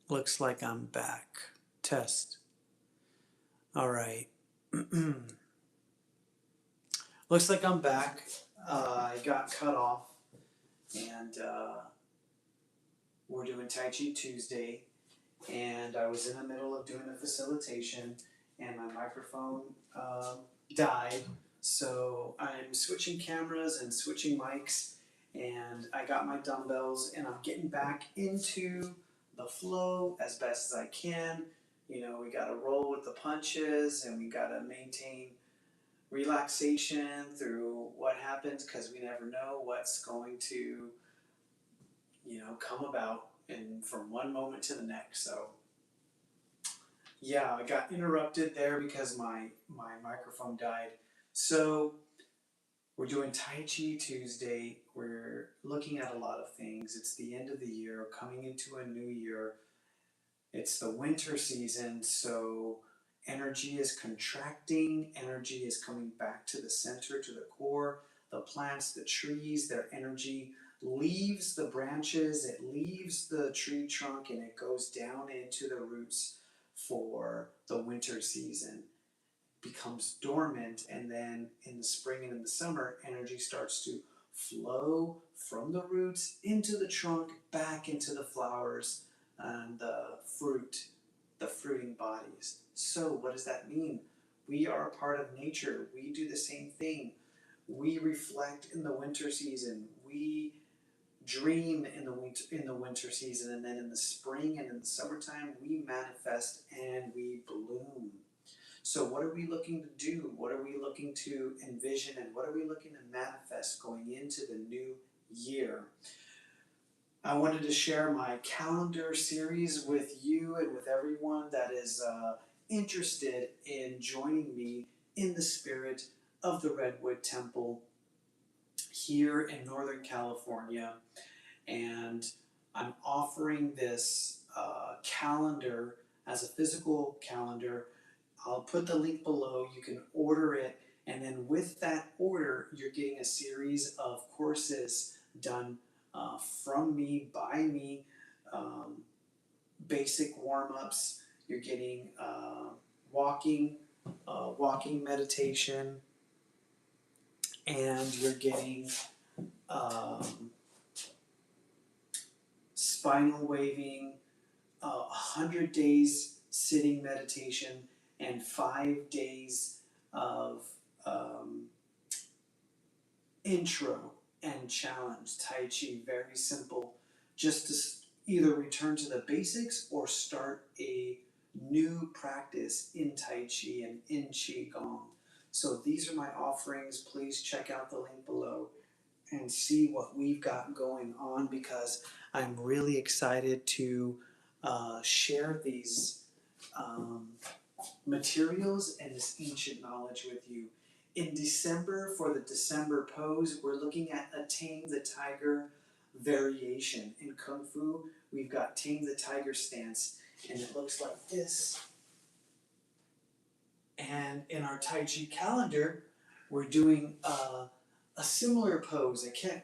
Looks like I'm back. Test. All right. Looks like I'm back. I got cut off, and we're doing Tai Chi Tuesday. And I was in the middle of doing a facilitation, and my microphone died. So I'm switching cameras and switching mics, and I got my dumbbells, and I'm getting back into the flow as best as I can. You know, we got to roll with the punches, and we got to maintain relaxation through what happens because we never know what's going to, come about and from one moment to the next. So yeah, I got interrupted there because my microphone died. So we're doing Tai Chi Tuesday. We're looking at a lot of things. It's the end of the year, coming into a new year. It's the winter season, so energy is contracting, energy is coming back to the center, to the core. The plants, the trees, their energy leaves the branches, it leaves the tree trunk, and it goes down into the roots for the winter season. Becomes dormant, and then in the spring and in the summer, energy starts to flow from the roots into the trunk, back into the flowers and the fruiting bodies. So, what does that mean? We are a part of nature. We do the same thing. We reflect in the winter season. We dream in the winter season, and then in the spring and in the summertime, we manifest and we bloom. So, what are we looking to do? What are we looking to envision? And what are we looking to manifest going into the new year? I wanted to share my calendar series with you and with everyone that is interested in joining me in the spirit of the Redwood Temple here in Northern California. And I'm offering this calendar as a physical calendar. I'll put the link below. You can order it, and then with that order, you're getting a series of courses done from me, by me, um, basic warm-ups. You're getting walking, walking meditation, and you're getting um, spinal waving, 100 days sitting meditation, and 5 days of um, intro and challenge Tai Chi. Very simple, just to either return to the basics or start a new practice in Tai Chi and in Qigong. So these are my offerings. Please check out the link below and see what we've got going on, because I'm really excited to share these um, materials and this ancient knowledge with you. In December, for the December pose, we're looking at a Tame the Tiger variation. In Kung Fu, we've got Tame the Tiger stance, and it looks like this. And in our Tai Chi calendar, we're doing a similar pose. I can't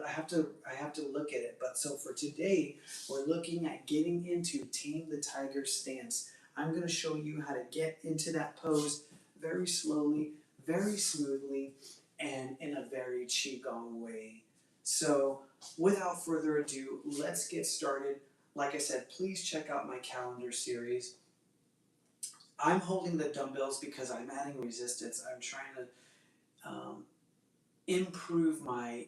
I have to look at it. But so for today, we're looking at getting into Tame the Tiger stance. I'm going to show you how to get into that pose very slowly, very smoothly, and in a very qigong way. So without further ado, let's get started. Like I said, please check out my calendar series. I'm holding the dumbbells because I'm adding resistance. I'm trying to improve my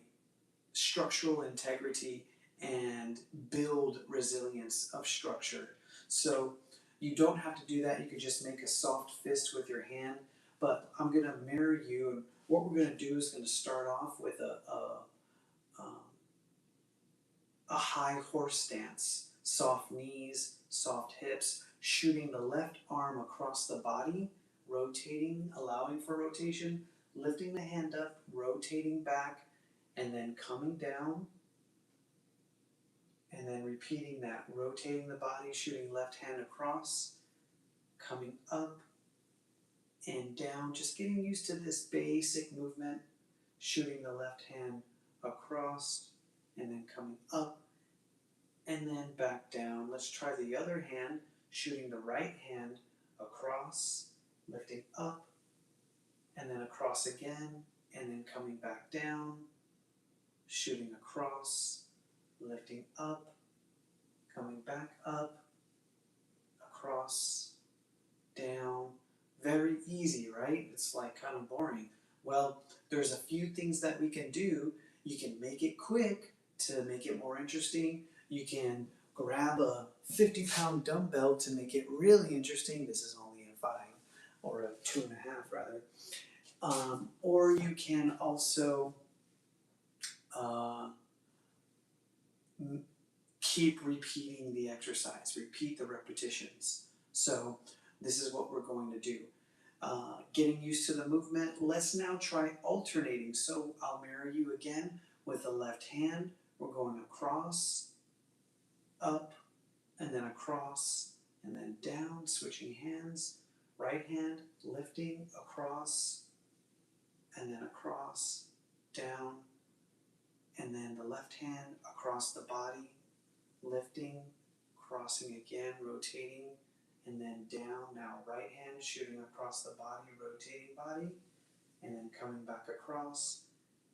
structural integrity and build resilience of structure. So you don't have to do that. You can just make a soft fist with your hand. But I'm going to mirror you. And what we're going to do is going to start off with um, a high horse stance. Soft knees, soft hips, shooting the left arm across the body, rotating, allowing for rotation, lifting the hand up, rotating back, and then coming down, and then repeating that, rotating the body, shooting left hand across, coming up and down, just getting used to this basic movement, shooting the left hand across, and then coming up, and then back down. let's try the other hand, shooting the right hand across, lifting up, and then across again, and then coming back down, shooting across, lifting up, coming back up, across, down. Very easy, right? It's like kind of boring. Well, there's a few things that we can do. You can make it quick to make it more interesting. You can grab a 50-pound dumbbell to make it really interesting. This is only a 5 or a 2.5 rather. Or you can also keep repeating the exercise, repeat the repetitions. So this is what we're going to do. Getting used to the movement, let's now try alternating. So I'll mirror you again with the left hand. We're going across, up, and then across, and then down, switching hands. Right hand, lifting, across, and then across, down, and then the left hand across the body, lifting, crossing again, rotating, and then down. Now right hand shooting across the body, rotating body, and then coming back across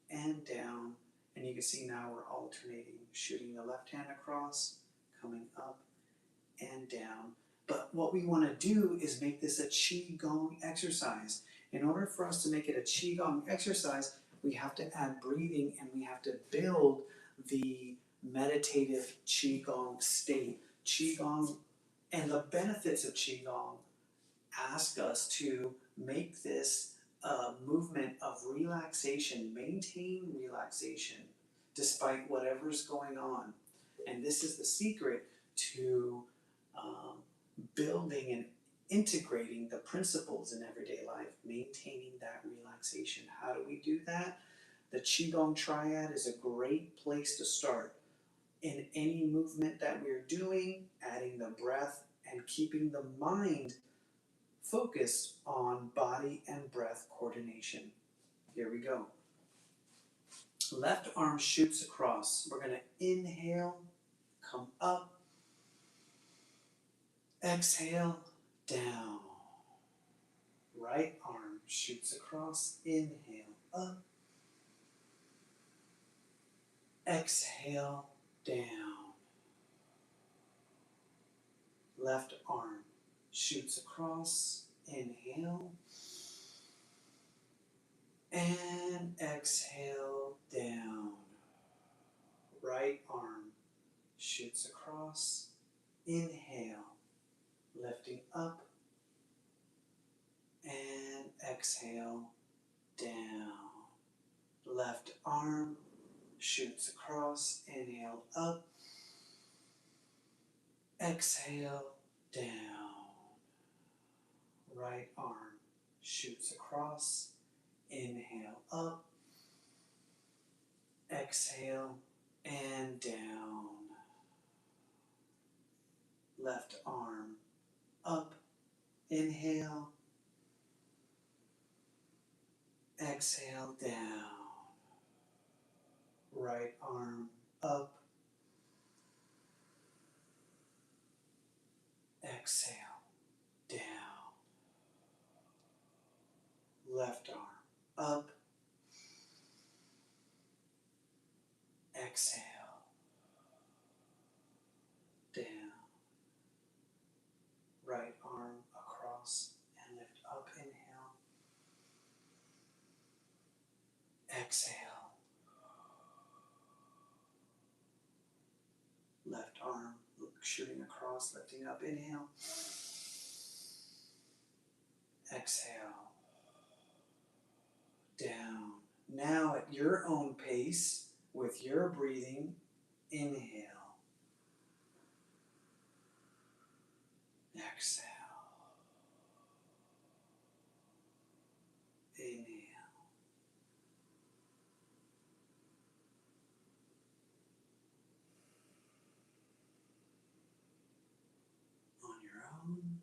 and down. And you can see now we're alternating, shooting the left hand across, coming up and down. But what we want to do is make this a Qigong exercise. In order for us to make it a Qigong exercise, we have to add breathing and we have to build the meditative Qigong state. Qigong and the benefits of Qigong ask us to make this a movement of relaxation, maintain relaxation despite whatever's going on. And this is the secret to building and integrating the principles in everyday life, maintaining that relaxation. How do we do that? The Qigong Triad is a great place to start. In any movement that we're doing, adding the breath and keeping the mind focused on body and breath coordination. Here we go. Left arm shoots across. We're going to inhale, come up, exhale, down. Right arm shoots across, inhale, up, exhale, down. Left arm shoots across, inhale, and exhale, down. Right arm shoots across, inhale, lifting up, and exhale, down. Left arm shoots across, inhale, up, exhale, down. Right arm shoots across, inhale, up, exhale, and down. Left arm up, inhale, exhale, down. Right arm up, exhale, down. Left arm up, exhale, down. Right arm across and lift up, inhale, exhale. Left arm shooting across, lifting up, inhale, exhale, down. Now at your own pace, with your breathing, inhale, exhale, inhale. On your own.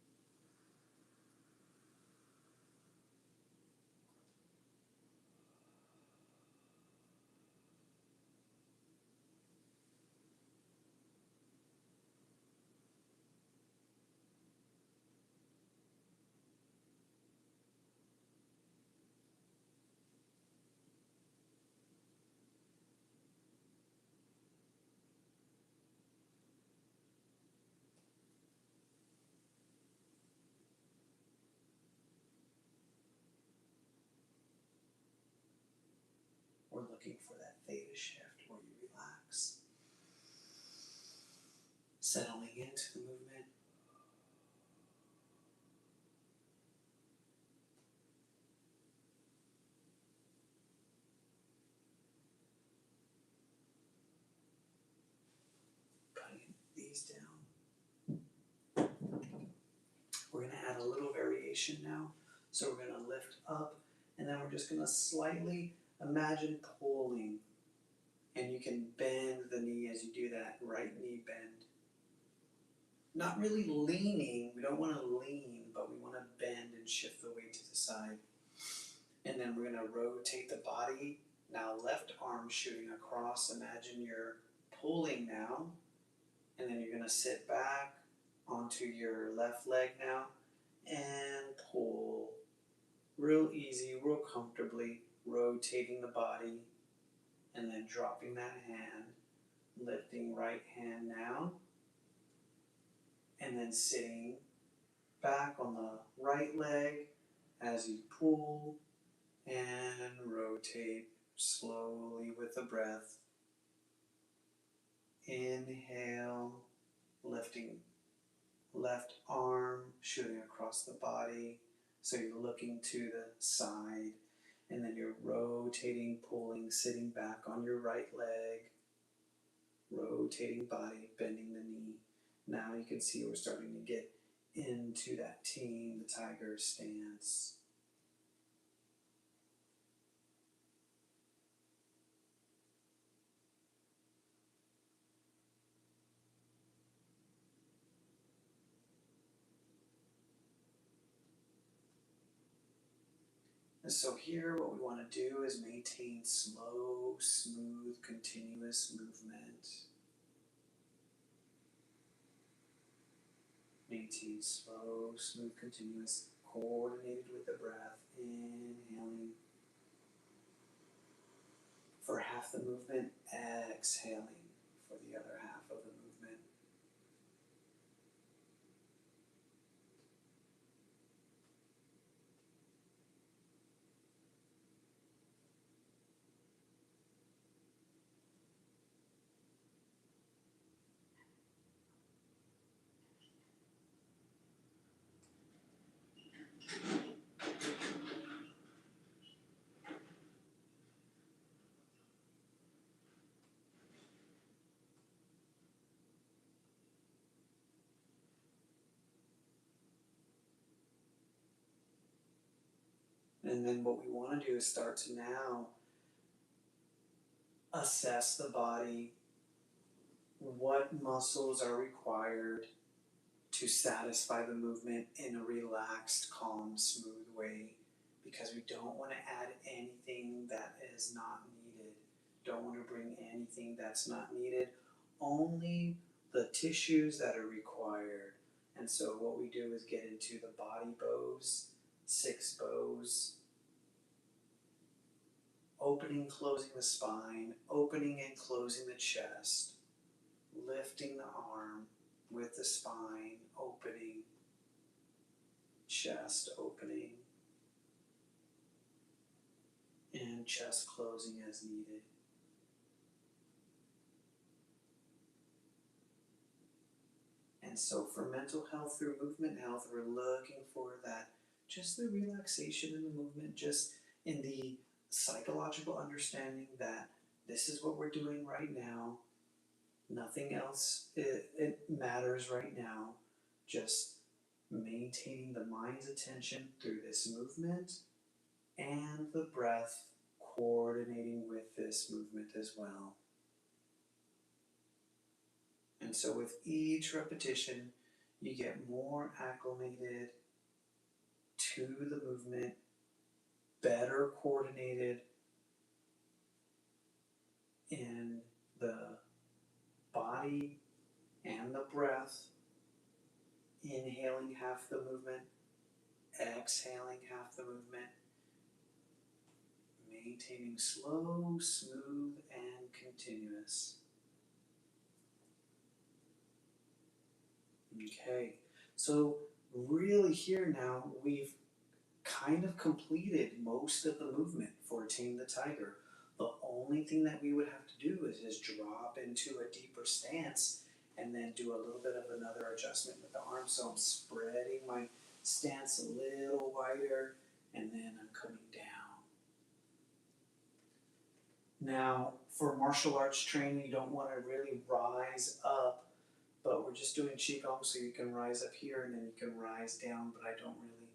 we're looking for that theta shift where you relax, settling into the movement. Putting these down. We're going to add a little variation now. So we're going to lift up, and then we're just going to slightly imagine pulling. And you can bend the knee as you do that, right knee bend. Not really leaning, we don't want to lean, but we want to bend and shift the weight to the side. And then we're going to rotate the body. Now left arm shooting across, imagine you're pulling now. And then you're going to sit back onto your left leg now and pull. Real easy, real comfortably, rotating the body and then dropping that hand, lifting right hand now, and then sitting back on the right leg as you pull and rotate slowly with the breath. Inhale, lifting left arm, shooting across the body, so you're looking to the side, and then you're rotating, pulling, sitting back on your right leg, rotating body, bending the knee. Now you can see we're starting to get into that team, the tiger stance. And so here what we want to do is maintain slow, smooth, continuous movement. Maintain slow, smooth, continuous, coordinated with the breath. Inhaling for half the movement, exhaling for the other half of the movement. And then what we want to do is start to now assess the body, what muscles are required to satisfy the movement in a relaxed, calm, smooth way, because we don't want to add anything that is not needed. Don't want to bring anything that's not needed, only the tissues that are required. And so what we do is get into the body bows, 6 bows, opening, closing the spine, opening and closing the chest, lifting the arm with the spine, opening, chest opening, and chest closing as needed. And so for mental health through movement health, we're looking for that, just the relaxation in the movement, just in the psychological understanding that this is what we're doing right now. Nothing else it matters right now. Just maintaining the mind's attention through this movement and the breath coordinating with this movement as well. And so with each repetition, you get more acclimated to the movement, better coordinated in the body and the breath, inhaling half the movement, exhaling half the movement, maintaining slow, smooth, and continuous. Okay, so really here now we've kind of completed most of the movement for Tame the Tiger. The only thing that we would have to do is just drop into a deeper stance and then do a little bit of another adjustment with the arms. So I'm spreading my stance a little wider, and then I'm coming down. Now, for martial arts training, you don't want to really rise up, but we're just doing Qigong, so you can rise up here and then you can rise down, but I don't really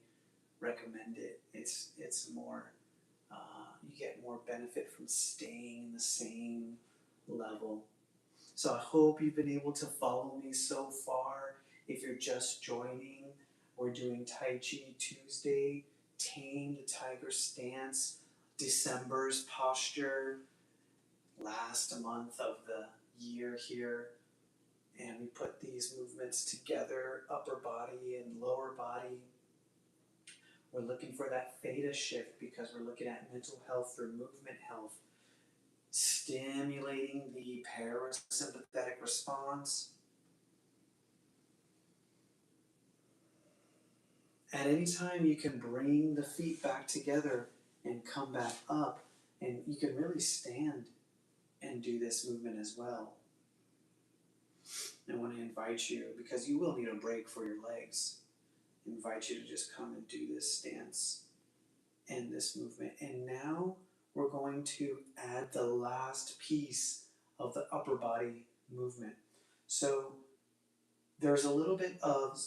recommend it. It's more, you get more benefit from staying in the same level. So I hope you've been able to follow me so far. If you're just joining, we're doing Tai Chi Tuesday, Tame the Tiger Stance, December's posture, last month of the year here. And we put these movements together, upper body and lower body. We're looking for that theta shift because we're looking at mental health through movement health, stimulating the parasympathetic response. At any time, you can bring the feet back together and come back up, and you can really stand and do this movement as well. I want to invite you, because you will need a break for your legs, invite you to just come and do this stance and this movement. And now we're going to add the last piece of the upper body movement. So there's a little bit of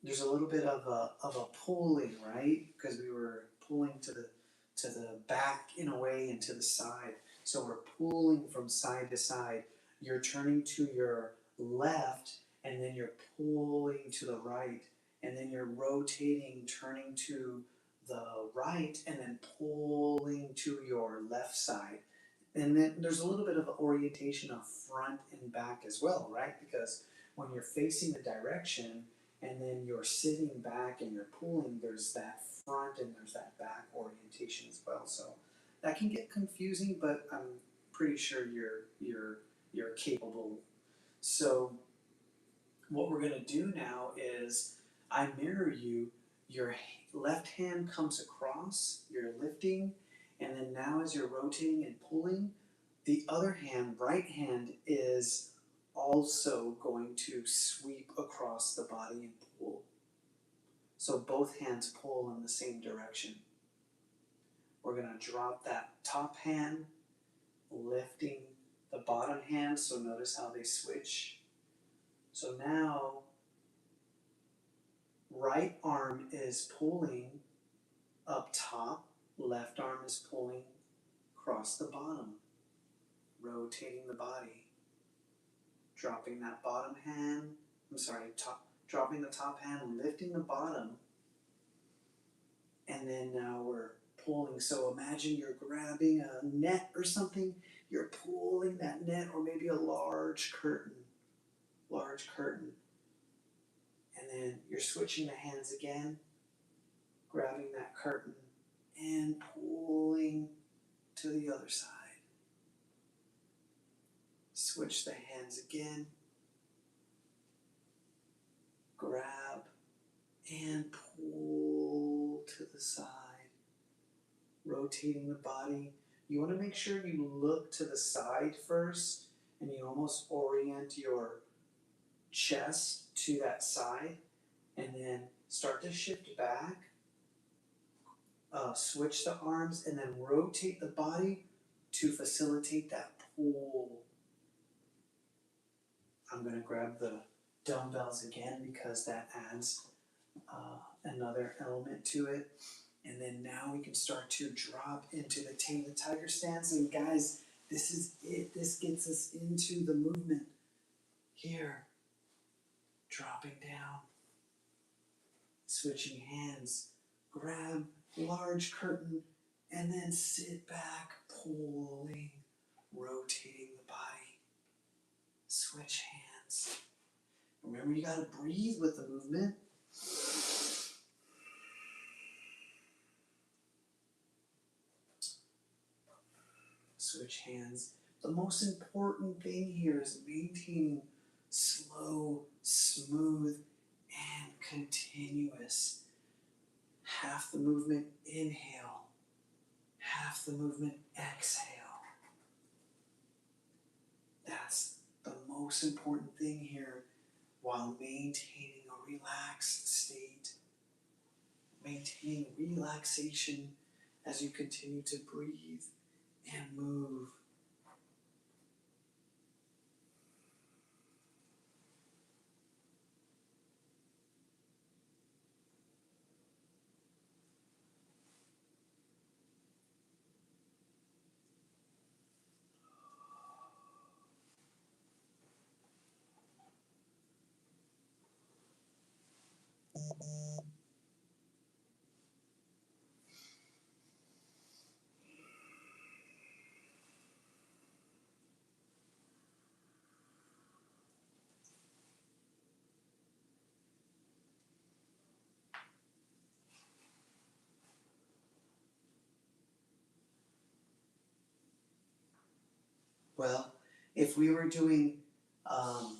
a pulling, right? Because we were pulling to the back in a way and to the side. So we're pulling from side to side. You're turning to your left, and then you're pulling to the right, and then you're rotating, turning to the right, and then pulling to your left side. And then there's a little bit of orientation of front and back as well, right? Because when you're facing the direction and then you're sitting back and you're pulling, there's that front and there's that back orientation as well. So that can get confusing, but I'm pretty sure you're capable. So what we're going to do now is I mirror you. Your left hand comes across, you're lifting, and then now as you're rotating and pulling, the other hand, right hand, is also going to sweep across the body and pull. So both hands pull in the same direction. We're going to drop that top hand, lifting the bottom hand, so notice how they switch. So now, right arm is pulling up top, left arm is pulling across the bottom, rotating the body. Dropping that bottom hand, dropping the top hand, lifting the bottom, and then now we're pulling. So imagine you're grabbing a net or something, you're pulling that net, or maybe a large curtain, and then you're switching the hands again, grabbing that curtain, and pulling to the other side. Switch the hands again, grab and pull to the side, rotating the body. You want to make sure you look to the side first, and you almost orient your chest to that side, and then start to shift back, switch the arms, and then rotate the body to facilitate that pull. I'm going to grab the dumbbells again because that adds another element to it. And then now we can start to drop into the Tame the Tiger stance. And guys, this is it. This gets us into the movement. Here, dropping down, switching hands, grab large curtain, and then sit back, pulling, rotating the body, switch hands. Remember, you gotta breathe with the movement. Switch hands. The most important thing here is maintaining slow, smooth, and continuous. Half the movement, inhale. Half the movement, exhale. most important thing here, while maintaining a relaxed state, maintaining relaxation as you continue to breathe and move. Well, if we were doing um,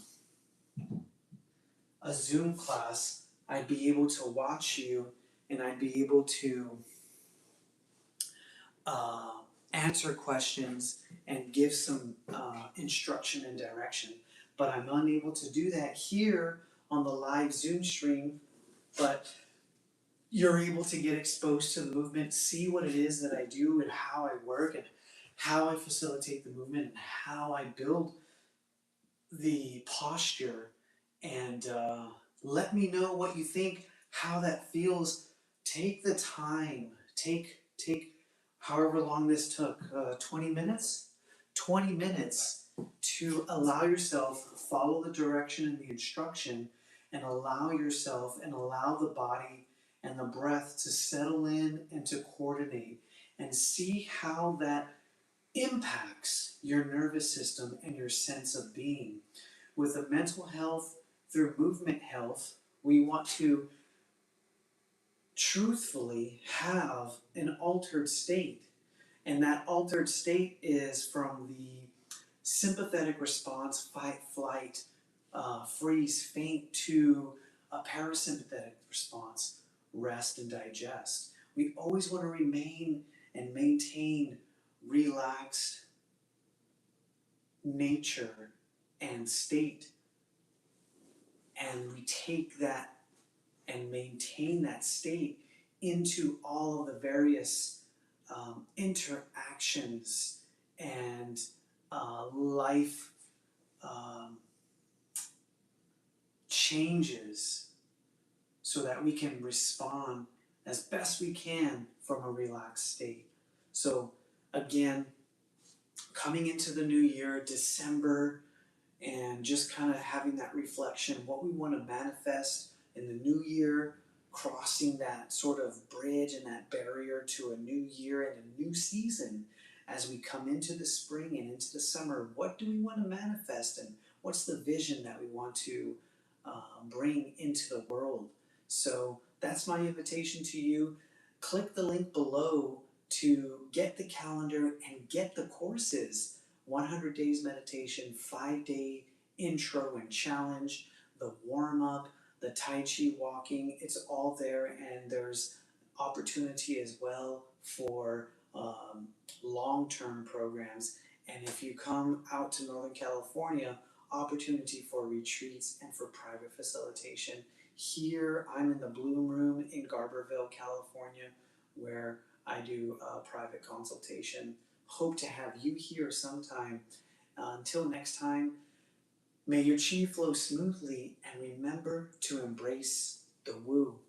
a Zoom class, I'd be able to watch you and I'd be able to uh, answer questions and give some instruction and direction. But I'm unable to do that here on the live Zoom stream. But you're able to get exposed to the movement, see what it is that I do and how I work and how I facilitate the movement and how I build the posture. And let me know what you think, how that feels. Take the time. Take however long this took. 20 minutes. 20 minutes to allow yourself follow the direction and the instruction, and allow yourself and allow the body and the breath to settle in and to coordinate, and see how that impacts your nervous system and your sense of being. With the mental health through movement health, we want to truthfully have an altered state. And that altered state is from the sympathetic response, fight, flight, freeze, faint, to a parasympathetic response, rest and digest. We always want to remain and maintain relaxed nature and state, and we take that and maintain that state into all of the various interactions and life um, changes, so that we can respond as best we can from a relaxed state. So again, coming into the new year, December, and just kind of having that reflection, what we want to manifest in the new year, crossing that sort of bridge and that barrier to a new year and a new season as we come into the spring and into the summer. What do we want to manifest, and what's the vision that we want to bring into the world? So that's my invitation to you. Click the link below to get the calendar and get the courses. 100 Days Meditation, 5-day intro and challenge, the warm-up, the Tai Chi walking. It's all there, and there's opportunity as well for long-term programs. And if you come out to Northern California, opportunity for retreats and for private facilitation. Here, I'm in the Bloom Room in Garberville, California, where I do private consultation. Hope to have you here sometime. Until next time, may your chi flow smoothly, and remember to embrace the woo.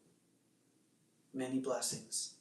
Many blessings.